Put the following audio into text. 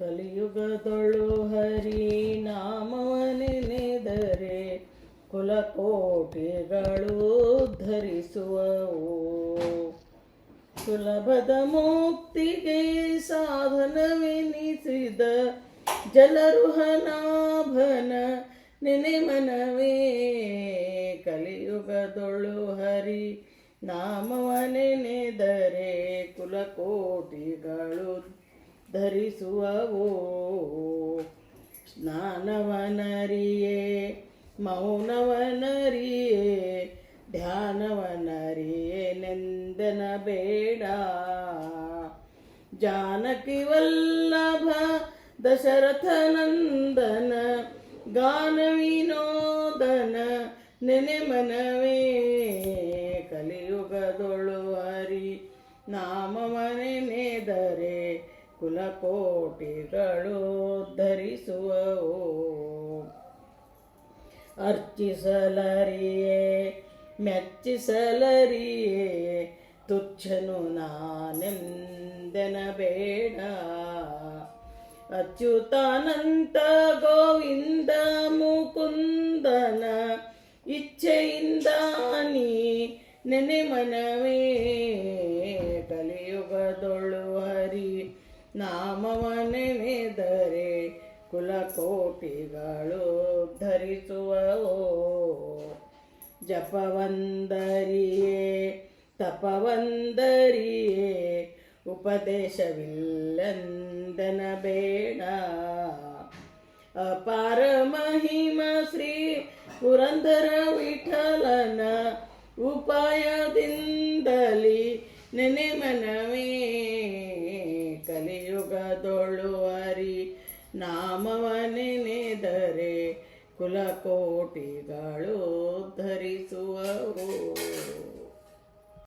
ಕಲಿಯುಗದೊಳು ಹರಿ ನಾಮವನೆನೆದರೆ ಕುಲಕೋಟಿಗಳು ಧರಿಸುವವು. ಸುಲಭದ ಮುಕ್ತಿಗೆ ಸಾಧನವೆನಿಸಿದ ಜಲರುಹನಾಭನ ನೆನೆ ಮನವೇ. ಕಲಿಯುಗದೊಳು ಹರಿ ನಾಮವನೆನೆದರೆ ಕುಲಕೋಟಿಗಳು ಧರಿಸುವವೋ. ಸ್ನಾನವನರಿಯೇ ಮೌನವನರಿಯೇ ಧ್ಯಾನವನರಿಯೇ ನೆಂದನ ಬೇಡ. ಜಾನಕಿ ವಲ್ಲಭ ದಶರಥ ನಂದನ ಗಾನ ವಿನೋದನ ನೆನೆ ಮನವೇ. ಕಲಿಯುಗದೊಳು ಹರಿ ನಾಮವನೆನೆದರೆ ಕುಲಕೋಟಿಗಳು ಧರಿಸುವವು. ಅರ್ಚಿಸಲರಿಯೇ ಮೆಚ್ಚಿಸಲರಿಯೇ ತುಚ್ಛನು ನಾನೆಂದೆನ ಬೇಡ. ಅಚ್ಯುತಾನಂತ ಗೋವಿಂದ ಮುಕುಂದನ ಇಚ್ಛೆಯಿಂದ ನೀ ನೆನೆ ಮನವೇ. ಕಲಿಯುಗದೊಳು ಹರಿ ನಾಮವನೆನೆದರೆ ಕುಲಕೋಟಿಗಳು ಧರಿಸುವವೋ. ಜಪವಂದರಿಯೇ ತಪವಂದರಿಯೇ ಉಪದೇಶವಿಲ್ಲಂದನ ಬೇಡ. ಅಪಾರ ಮಹಿಮ ಶ್ರೀ ಪುರಂದರ ವಿಠಲನ ಉಪಾಯದಿಂದಲಿ ನೆನೆ ಮನವೇ. ಕಲಿಯುಗದೊಳು ಹರಿ ನಾಮವನೆನೆದರೆ ಕುಲಕೋಟಿಗಳು